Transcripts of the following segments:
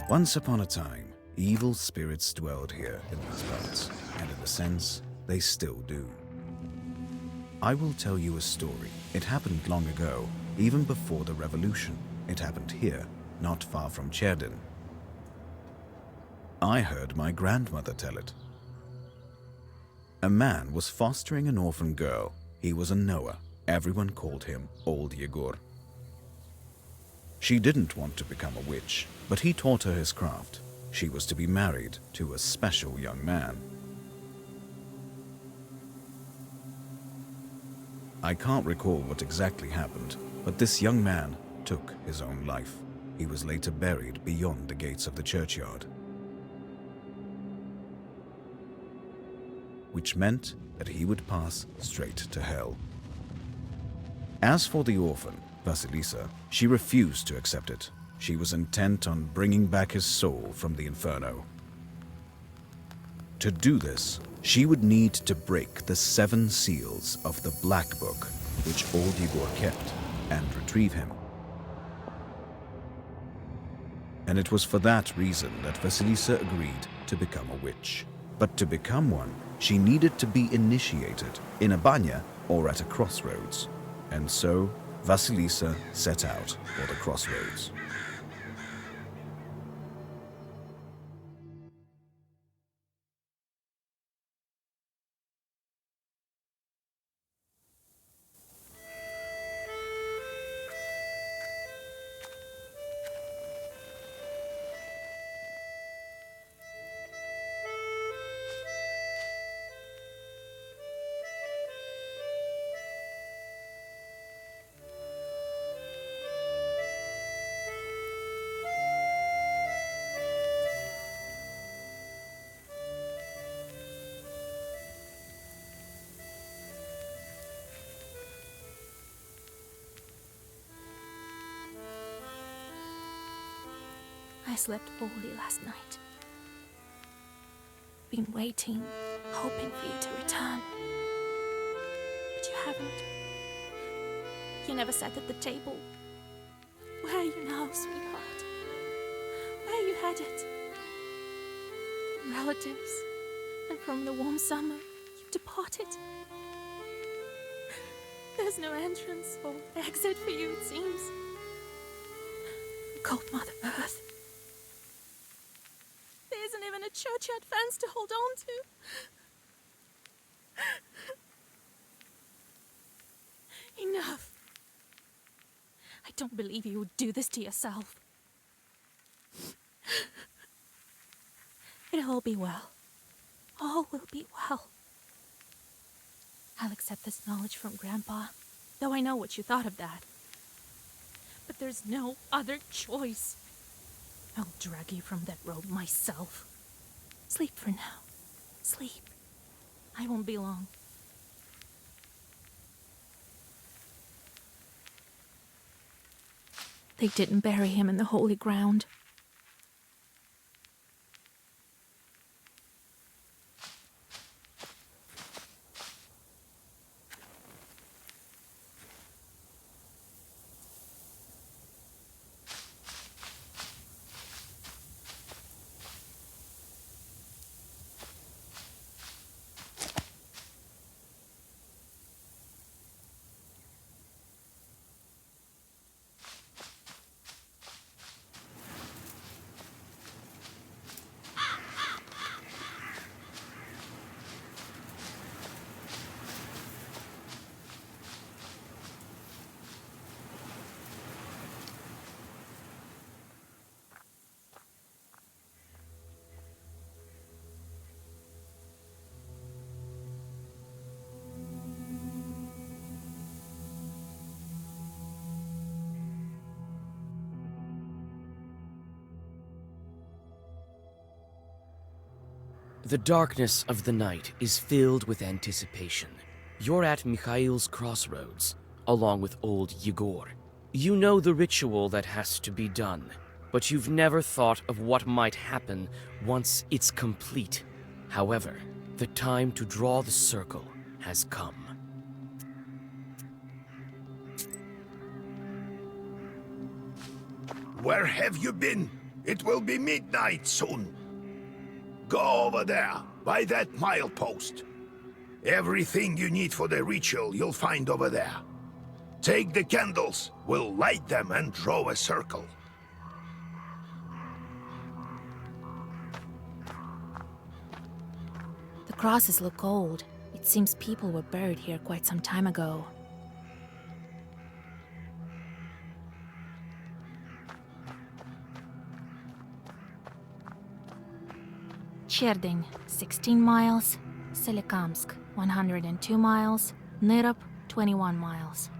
Once upon a time, evil spirits dwelled here in these parts, and in a sense, they still do. I will tell you a story. It happened long ago, even before the revolution. It happened here, not far from Cherdin. I heard my grandmother tell it. A man was fostering an orphan girl. He was a Noah. Everyone called him Old Yegor. She didn't want to become a witch, but he taught her his craft. She was to be married to a special young man. I can't recall what exactly happened, but this young man took his own life. He was later buried beyond the gates of the churchyard, which meant that he would pass straight to hell. As for the orphan, Vasilisa, she refused to accept it. She was intent on bringing back his soul from the inferno. To do this, she would need to break the 7 seals of the Black Book, which Old Yegor kept, and retrieve him. And it was for that reason that Vasilisa agreed to become a witch. But to become one, she needed to be initiated in a banya or at a crossroads. And so, Vasilisa set out for the crossroads. I slept poorly last night. Been waiting, hoping for you to return. But you haven't. You never sat at the table. Where are you now, sweetheart? Where are you headed? From relatives and from the warm summer, you've departed. There's no entrance or exit for you, it seems. Cold Mother Earth. There isn't even a churchyard fence to hold on to. Enough. I don't believe you would do this to yourself. It'll all be well. All will be well. I'll accept this knowledge from Grandpa, though I know what you thought of that. But there's no other choice. I'll drag you from that road myself. Sleep for now. Sleep. I won't be long. They didn't bury him in the holy ground. The darkness of the night is filled with anticipation. You're at Mikhail's crossroads, along with Old Yegor. You know the ritual that has to be done, but you've never thought of what might happen once it's complete. However, the time to draw the circle has come. Where have you been? It will be midnight soon. Go over there, by that milepost. Everything you need for the ritual you'll find over there. Take the candles, we'll light them and draw a circle. The crosses look old. It seems people were buried here quite some time ago. Cherdyn, 16 miles. Solikamsk, 102 miles. Nyrop, 21 miles.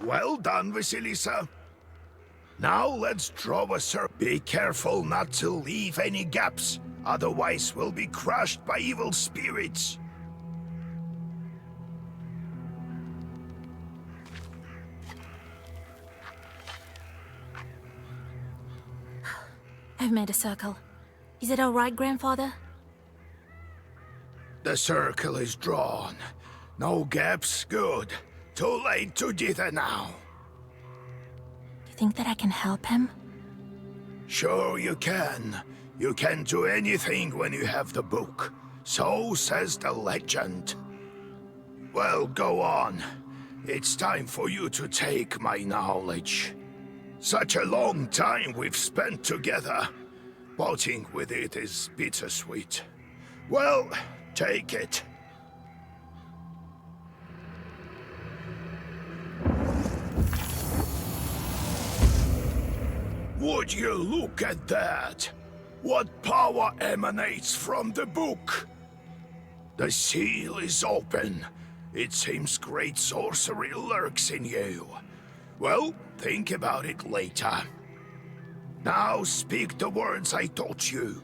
Well done, Vasilisa. Now let's draw a circle. Be careful not to leave any gaps, otherwise we'll be crushed by evil spirits. I've made a circle. Is it all right, Grandfather? The circle is drawn. No gaps, good. Too late to dither now. You think that I can help him? Sure you can. You can do anything when you have the book. So says the legend. Well, go on. It's time for you to take my knowledge. Such a long time we've spent together. Parting with it is bittersweet. Well, take it. Would you look at that? What power emanates from the book? The seal is open. It seems great sorcery lurks in you. Well, think about it later. Now speak the words I taught you.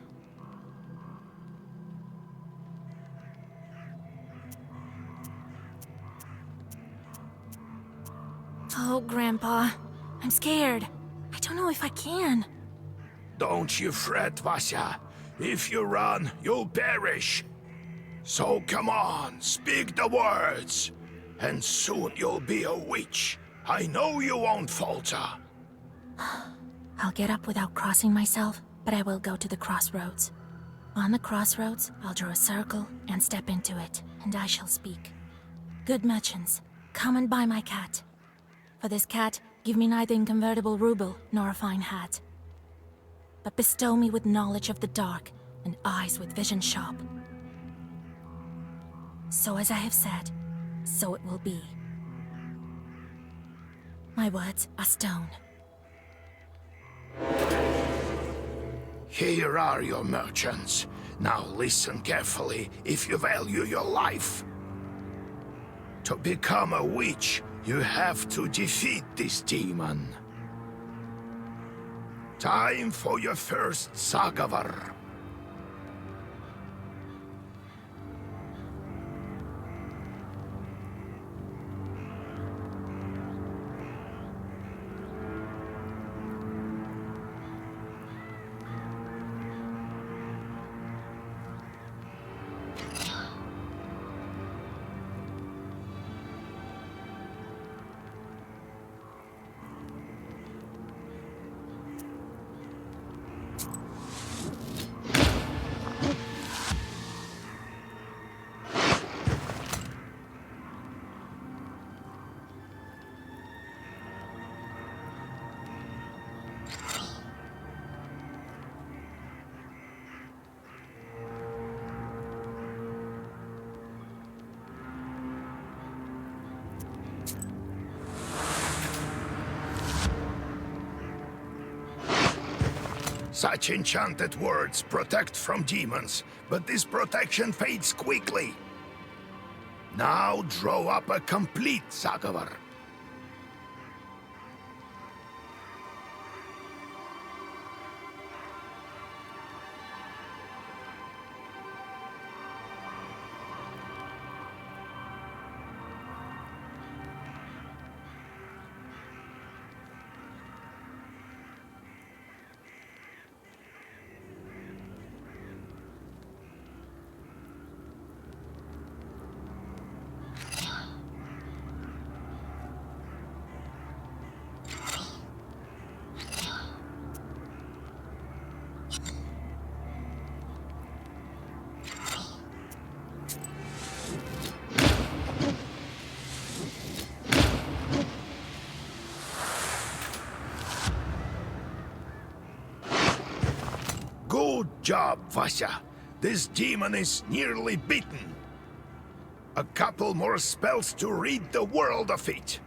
Oh, Grandpa. I'm scared. I don't know if I can. Don't you fret, Vasya. If you run, you'll perish. So come on, speak the words. And soon you'll be a witch. I know you won't falter. I'll get up without crossing myself, but I will go to the crossroads. On the crossroads, I'll draw a circle and step into it, and I shall speak. Good merchants, come and buy my cat. For this cat, give me neither inconvertible ruble nor a fine hat, but bestow me with knowledge of the dark and eyes with vision sharp. So as I have said, so it will be. My words are stone. Here are your merchants. Now listen carefully if you value your life. To become a witch, you have to defeat this demon. Time for your first Zagavar. Such enchanted words protect from demons, but this protection fades quickly. Now draw up a complete Zagavar. Good job, Vasya. This demon is nearly beaten. A couple more spells to rid the world of it.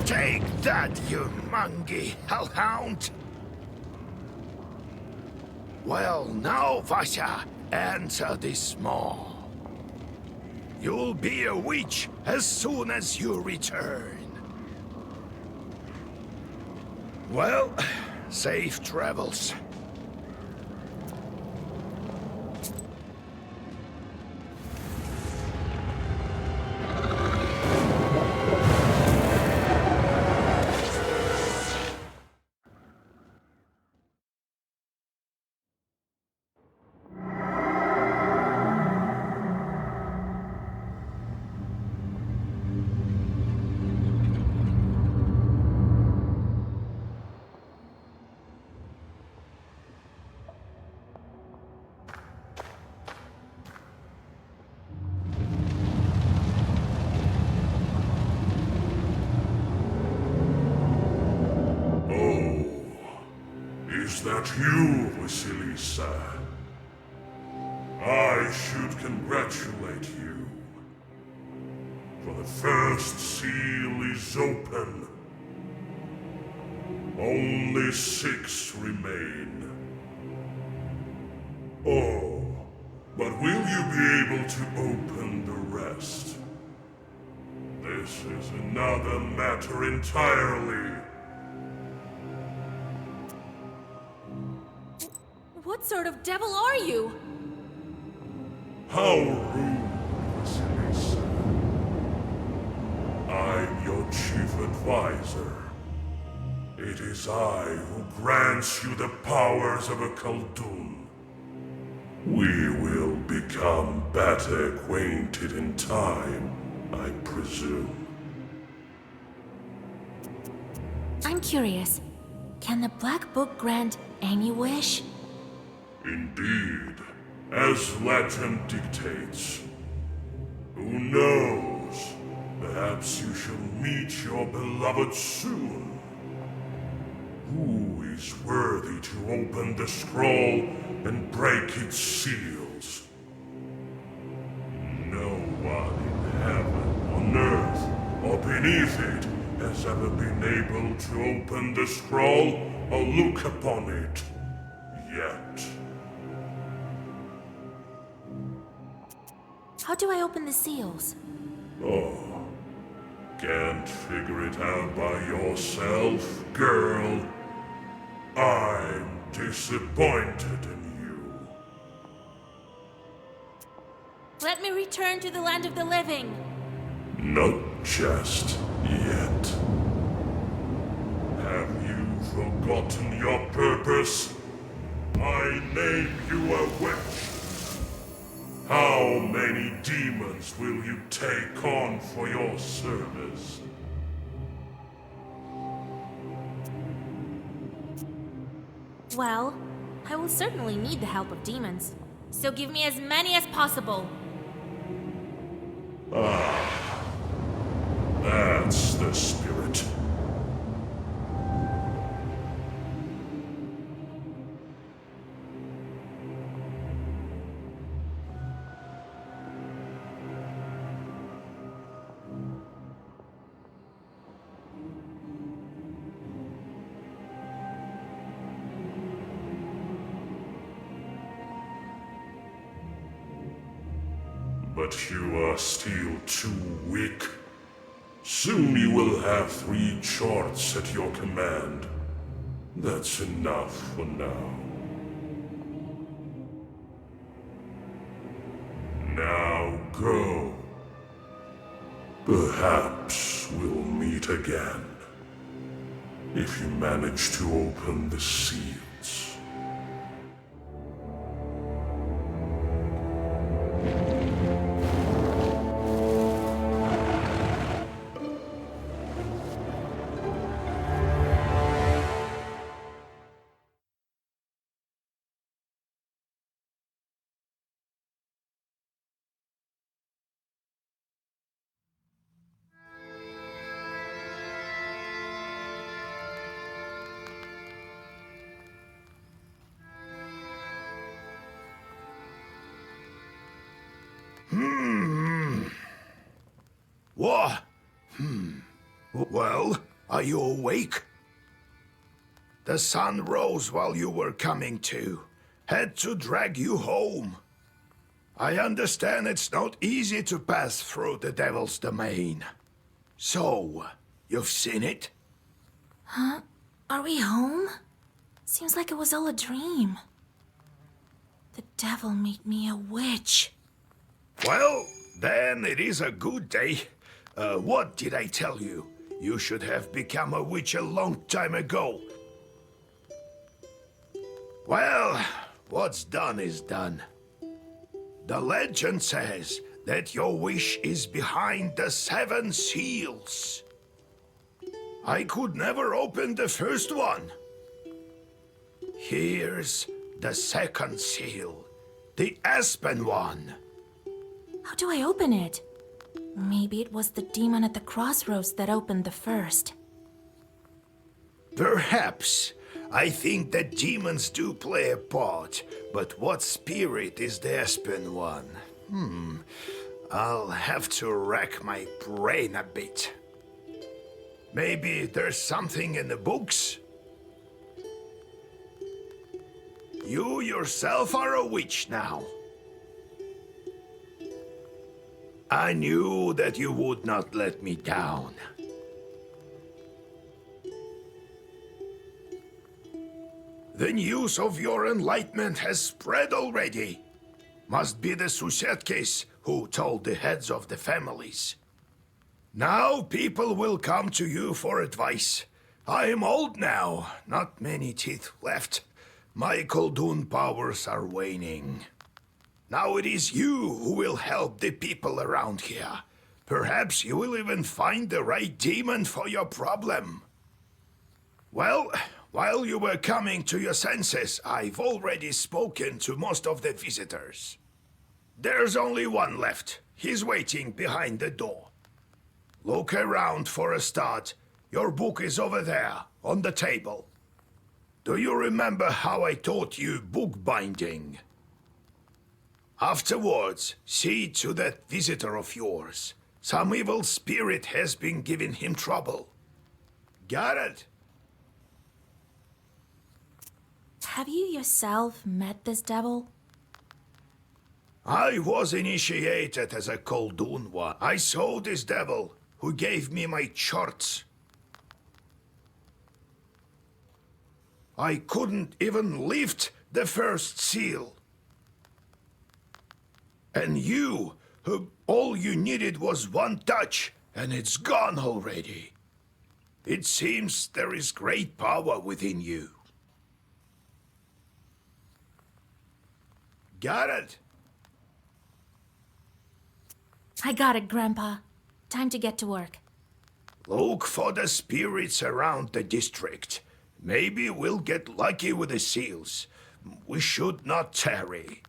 Take that, you mangy hellhound! Well, now, Vasya, answer this maw. You'll be a witch as soon as you return. Well, safe travels. Is that you, Vasilisa? I should congratulate you. For the first seal is open. Only 6 remain. Oh, but will you be able to open the rest? This is another matter entirely. What sort of devil are you? How rude, Vasilisa. I'm your chief advisor. It is I who grants you the powers of a Khaldun. We will become better acquainted in time, I presume. I'm curious. Can the Black Book grant any wish? Indeed, as legend dictates. Who knows? Perhaps you shall meet your beloved soon. Who is worthy to open the scroll and break its seals? No one in heaven, on earth, or beneath it has ever been able to open the scroll or look upon it. Yet. How do I open the seals? Oh, can't figure it out by yourself, girl? I'm disappointed in you. Let me return to the land of the living. Not just yet. Have you forgotten your purpose? I name you a witch. How many demons will you take on for your service? Well, I will certainly need the help of demons. So give me as many as possible. That's the spirit. But you are still too weak. Soon you will have 3 charts at your command. That's enough for now. Now go. Perhaps we'll meet again. If you manage to open the seals. What? Well, are you awake? The sun rose while you were coming to. Had to drag you home. I understand it's not easy to pass through the Devil's Domain. So, you've seen it? Are we home? Seems like it was all a dream. The devil made me a witch. Well, then it is a good day. What did I tell you? You should have become a witch a long time ago. Well, what's done is done. The legend says that your wish is behind the 7 seals. I could never open the first one. Here's the 2nd seal, the Aspen one. How do I open it? Maybe it was the demon at the crossroads that opened the first. Perhaps. I think that demons do play a part, but what spirit is the Aspen one? I'll have to rack my brain a bit. Maybe there's something in the books? You yourself are a witch now. I knew that you would not let me down. The news of your enlightenment has spread already. Must be the Susetkes who told the heads of the families. Now people will come to you for advice. I am old now, not many teeth left. My Koldun powers are waning. Now it is you who will help the people around here. Perhaps you will even find the right demon for your problem. Well, while you were coming to your senses, I've already spoken to most of the visitors. There's only one left. He's waiting behind the door. Look around for a start. Your book is over there, on the table. Do you remember how I taught you bookbinding? Afterwards, see to that visitor of yours. Some evil spirit has been giving him trouble. Got it? Have you yourself met this devil? I was initiated as a Koldun one. I saw this devil, who gave me my charts. I couldn't even lift the first seal. And you, who all you needed was one touch, and it's gone already. It seems there is great power within you. Got it? I got it, Grandpa. Time to get to work. Look for the spirits around the district. Maybe we'll get lucky with the seals. We should not tarry.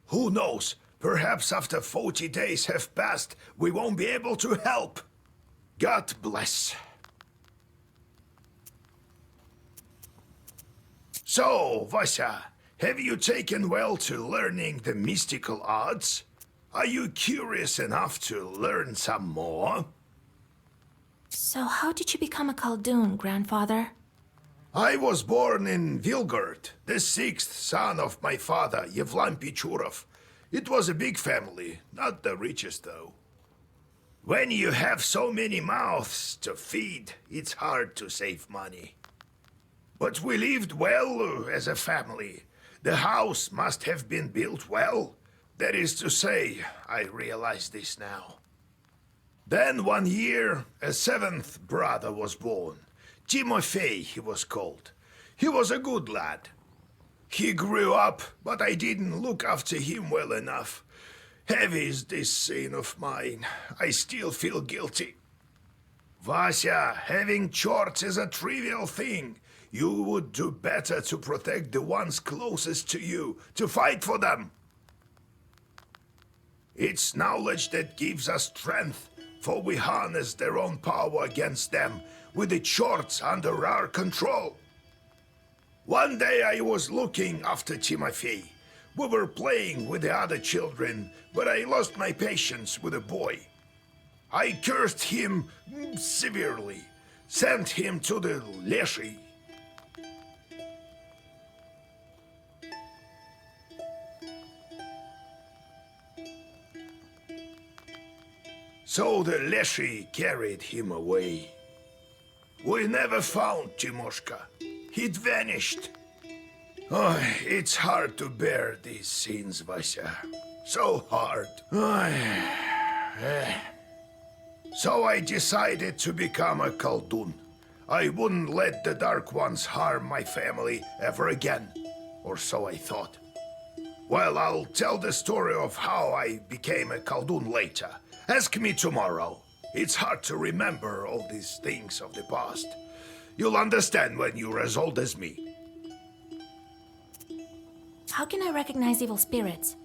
Who knows? Perhaps after 40 days have passed, we won't be able to help. God bless. So, Vasya, have you taken well to learning the mystical arts? Are you curious enough to learn some more? So, how did you become a Khaldun, grandfather? I was born in Vilgard, the sixth son of my father, Yevlam Pichurov. It was a big family, not the richest though. When you have so many mouths to feed, it's hard to save money. But we lived well as a family. The house must have been built well. That is to say, I realize this now. Then one year, a seventh brother was born. Timofey, he was called. He was a good lad. He grew up, but I didn't look after him well enough. Heavy is this sin of mine. I still feel guilty. Vasya, having chorts is a trivial thing. You would do better to protect the ones closest to you, to fight for them. It's knowledge that gives us strength, for we harness their own power against them, with the chorts under our control. One day I was looking after Timofey. We were playing with the other children, but I lost my patience with the boy. I cursed him severely, sent him to the Leshy. So the Leshy carried him away. We never found Timoshka. He'd vanished. Oh, it's hard to bear these scenes, Vasya. So hard. So I decided to become a Khaldun. I wouldn't let the Dark Ones harm my family ever again. Or so I thought. Well, I'll tell the story of how I became a Khaldun later. Ask me tomorrow. It's hard to remember all these things of the past. You'll understand when you're as old as me. How can I recognize evil spirits?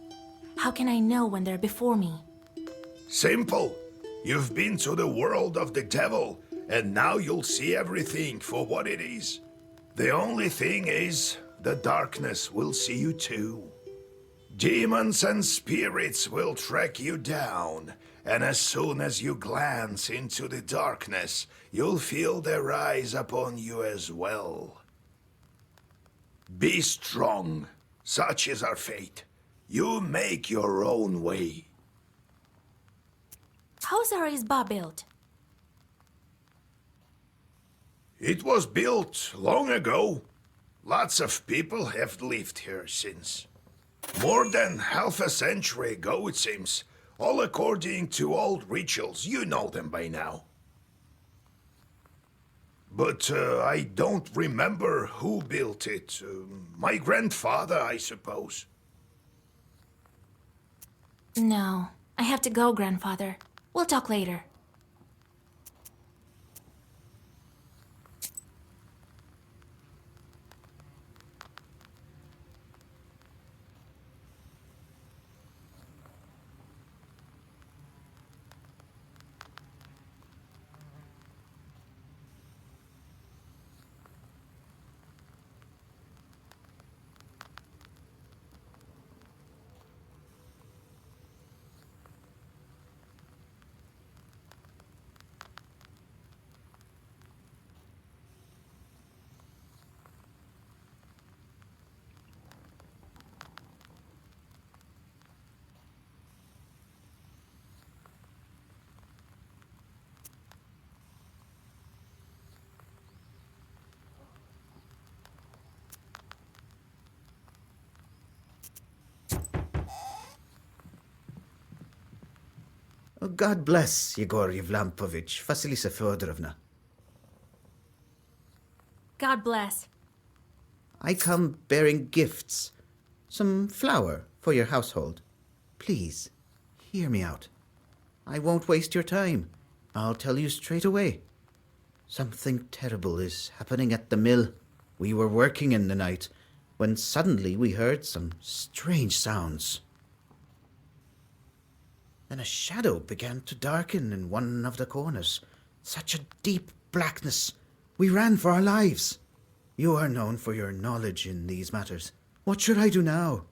How can I know when they're before me? Simple. You've been to the world of the devil, and now you'll see everything for what it is. The only thing is, the darkness will see you too. Demons and spirits will track you down, and as soon as you glance into the darkness, you'll feel their eyes upon you as well. Be strong. Such is our fate. You make your own way. How's our Izba built? It was built long ago. Lots of people have lived here since. More than half a century ago, it seems. All according to old rituals. You know them by now. But I don't remember who built it. My grandfather, I suppose. No, I have to go, grandfather. We'll talk later. Oh, God bless Yegor Yevlampovich, Vasilisa Fyodorovna. God bless. I come bearing gifts. Some flour for your household. Please, hear me out. I won't waste your time. I'll tell you straight away. Something terrible is happening at the mill. We were working in the night when suddenly we heard some strange sounds. Then a shadow began to darken in one of the corners. Such a deep blackness. We ran for our lives. You are known for your knowledge in these matters. What should I do now?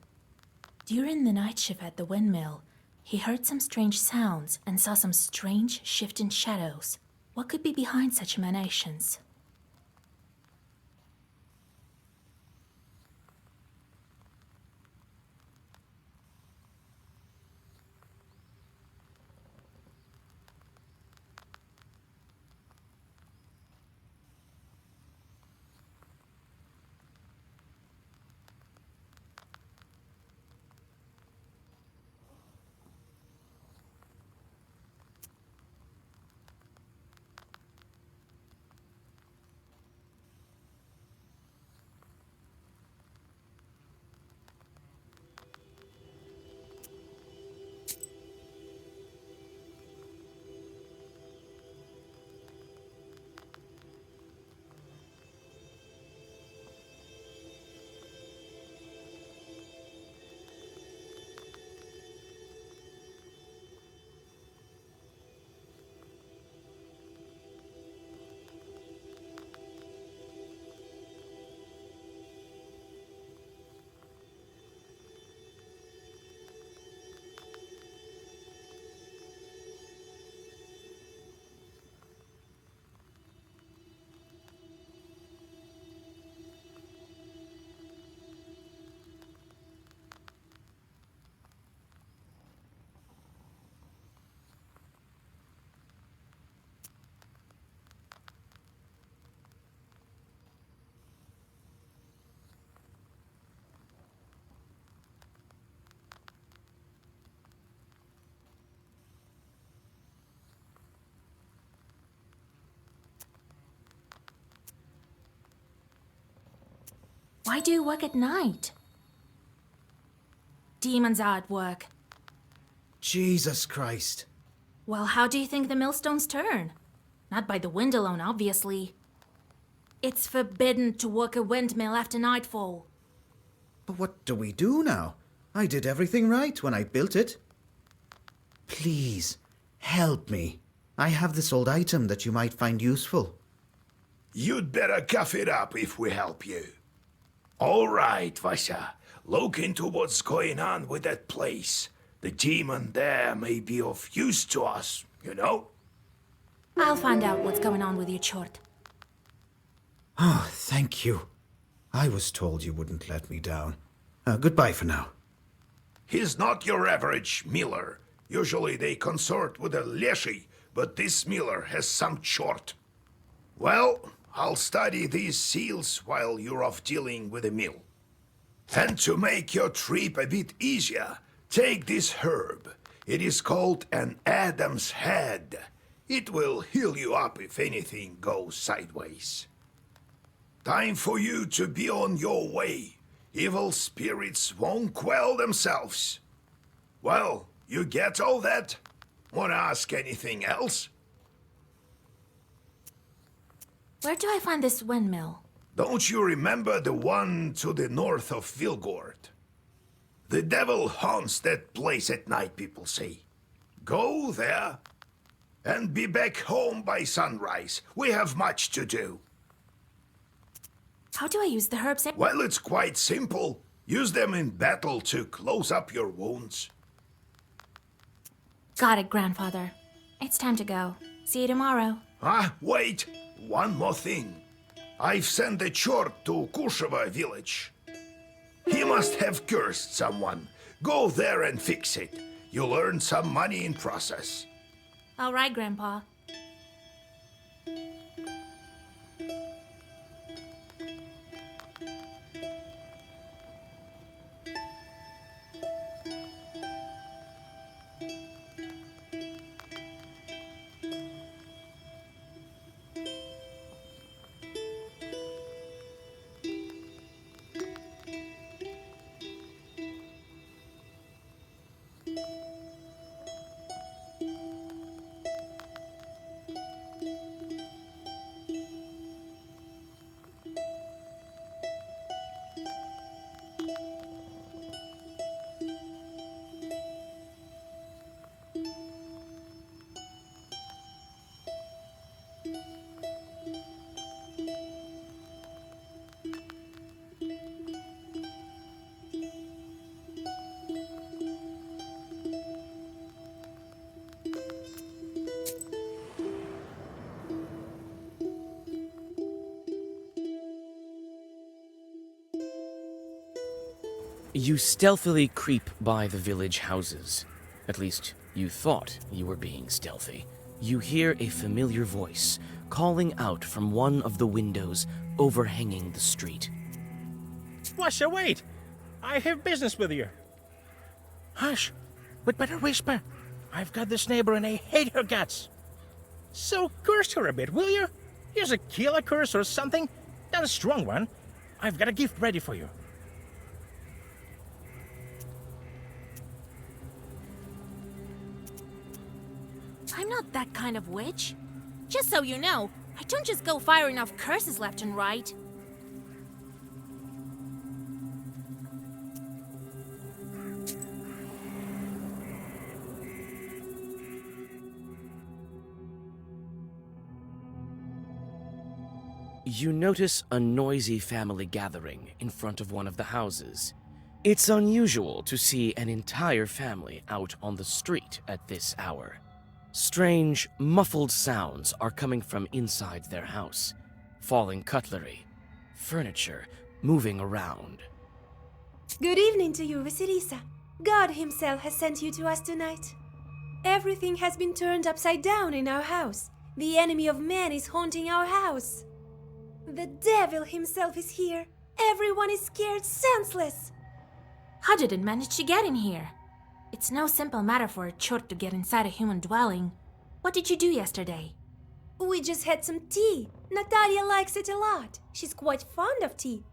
During the night shift at the windmill, he heard some strange sounds and saw some strange shifting shadows. What could be behind such emanations? Why do you work at night? Demons are at work. Jesus Christ. Well, how do you think the millstones turn? Not by the wind alone, obviously. It's forbidden to work a windmill after nightfall. But what do we do now? I did everything right when I built it. Please, help me. I have this old item that you might find useful. You'd better cough it up if we help you. All right, Vasya. Look into what's going on with that place. The demon there may be of use to us, you know? I'll find out what's going on with your chort. Oh, thank you. I was told you wouldn't let me down. Goodbye for now. He's not your average miller. Usually they consort with a leshy, but this miller has some chort. Well, I'll study these seals while you're off dealing with the mill. And to make your trip a bit easier, take this herb. It is called an Adam's Head. It will heal you up if anything goes sideways. Time for you to be on your way. Evil spirits won't quell themselves. Well, you get all that? Wanna ask anything else? Where do I find this windmill? Don't you remember the one to the north of Vilgord? The devil haunts that place at night, people say. Go there and be back home by sunrise. We have much to do. How do I use the herbs? Well, it's quite simple. Use them in battle to close up your wounds. Got it, Grandfather. It's time to go. See you tomorrow. Ah, wait! One more thing. I've sent a chort to Kusheva village. He must have cursed someone. Go there and fix it. You'll earn some money in process. All right, Grandpa. You stealthily creep by the village houses. At least, you thought you were being stealthy. You hear a familiar voice calling out from one of the windows overhanging the street. Washa, wait! I have business with you. Hush! We'd better whisper. I've got this neighbor and I hate her guts. So curse her a bit, will you? Here's a killer curse or something. Not a strong one. I've got a gift ready for you. I'm not that kind of witch. Just so you know, I don't just go firing off curses left and right. You notice a noisy family gathering in front of one of the houses. It's unusual to see an entire family out on the street at this hour. Strange, muffled sounds are coming from inside their house. Falling cutlery, furniture moving around. Good evening to you, Vasilisa. God himself has sent you to us tonight. Everything has been turned upside down in our house. The enemy of man is haunting our house. The devil himself is here. Everyone is scared senseless. How did it manage to get in here? It's no simple matter for a chort to get inside a human dwelling. What did you do yesterday? We just had some tea. Natalia likes it a lot. She's quite fond of tea.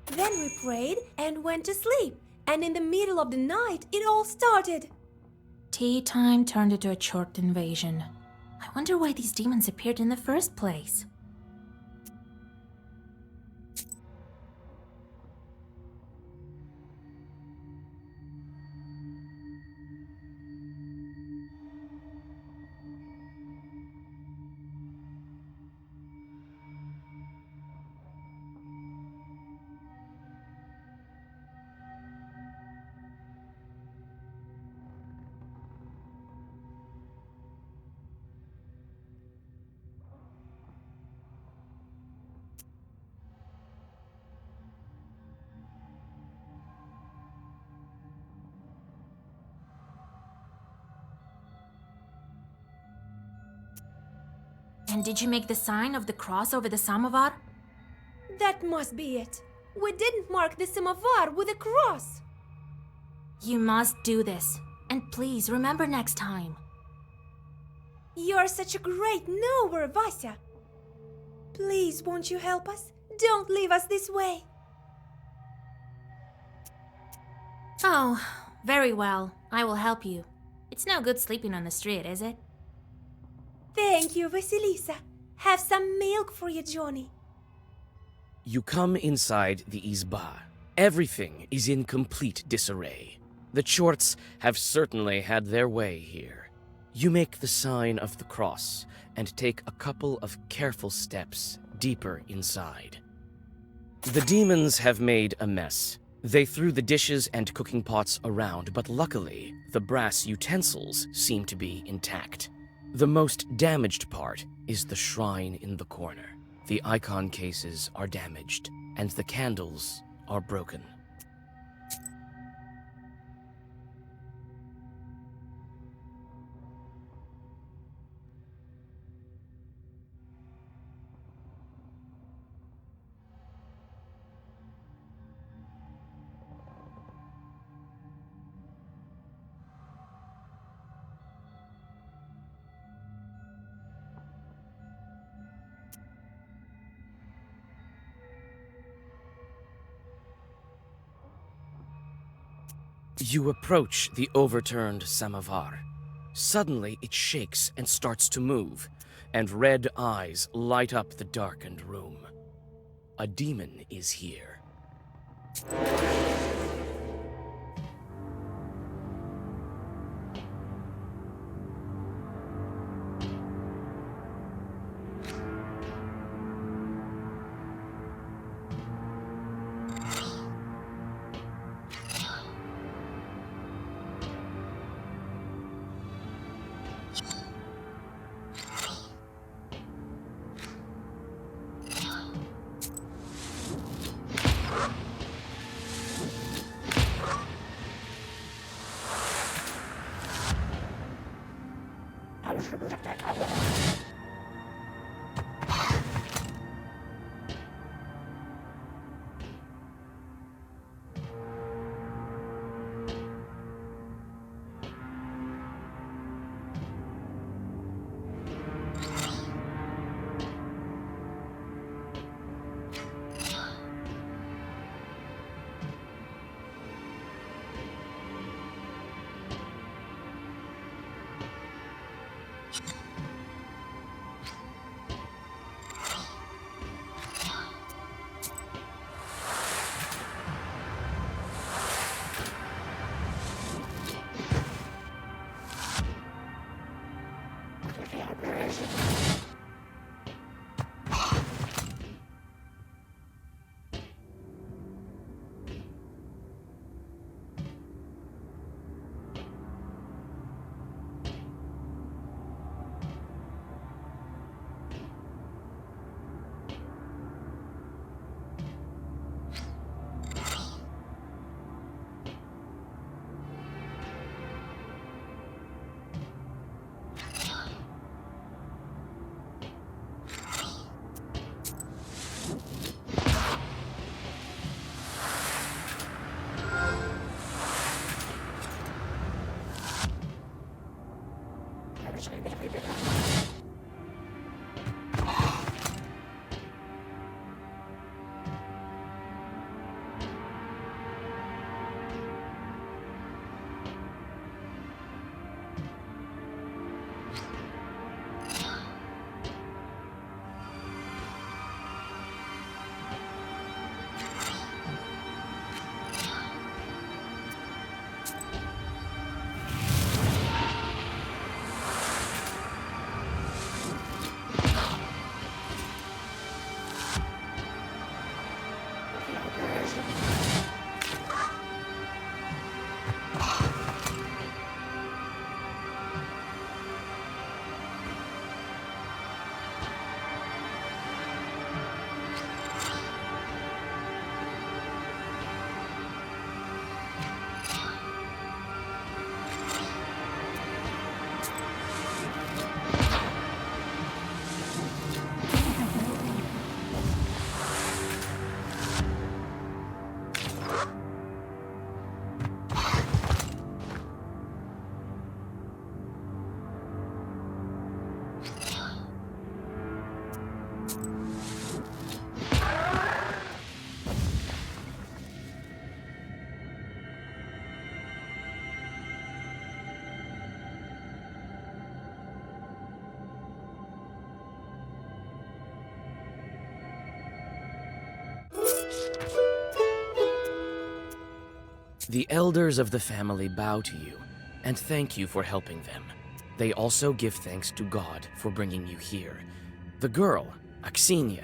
Then we prayed and went to sleep. And in the middle of the night, it all started. Tea time turned into a chort invasion. I wonder why these demons appeared in the first place. And did you make the sign of the cross over the samovar? That must be it. We didn't mark the samovar with a cross. You must do this. And please remember next time. You're such a great knower, Vasya. Please, won't you help us? Don't leave us this way. Oh, very well. I will help you. It's no good sleeping on the street, is it? Thank you, Vasilisa. Have some milk for you, Johnny. You come inside the Izba. Everything is in complete disarray. The Chorts have certainly had their way here. You make the sign of the cross and take a couple of careful steps deeper inside. The demons have made a mess. They threw the dishes and cooking pots around, but luckily, the brass utensils seem to be intact. The most damaged part is the shrine in the corner. The icon cases are damaged, and the candles are broken. You approach the overturned samovar. Suddenly, it shakes and starts to move, and red eyes light up the darkened room. A demon is here. The elders of the family bow to you and thank you for helping them. They also give thanks to God for bringing you here. The girl, Axinia,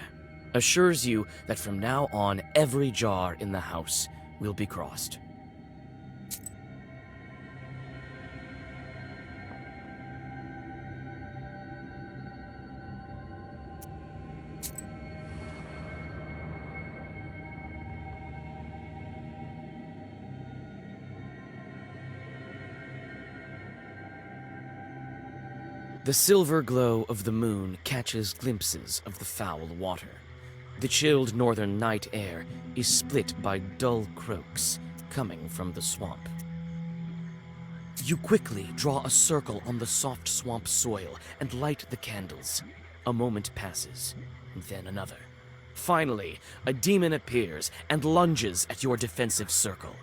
assures you that from now on every jar in the house will be crossed. The silver glow of the moon catches glimpses of the foul water. The chilled northern night air is split by dull croaks coming from the swamp. You quickly draw a circle on the soft swamp soil and light the candles. A moment passes, then another. Finally, a demon appears and lunges at your defensive circle.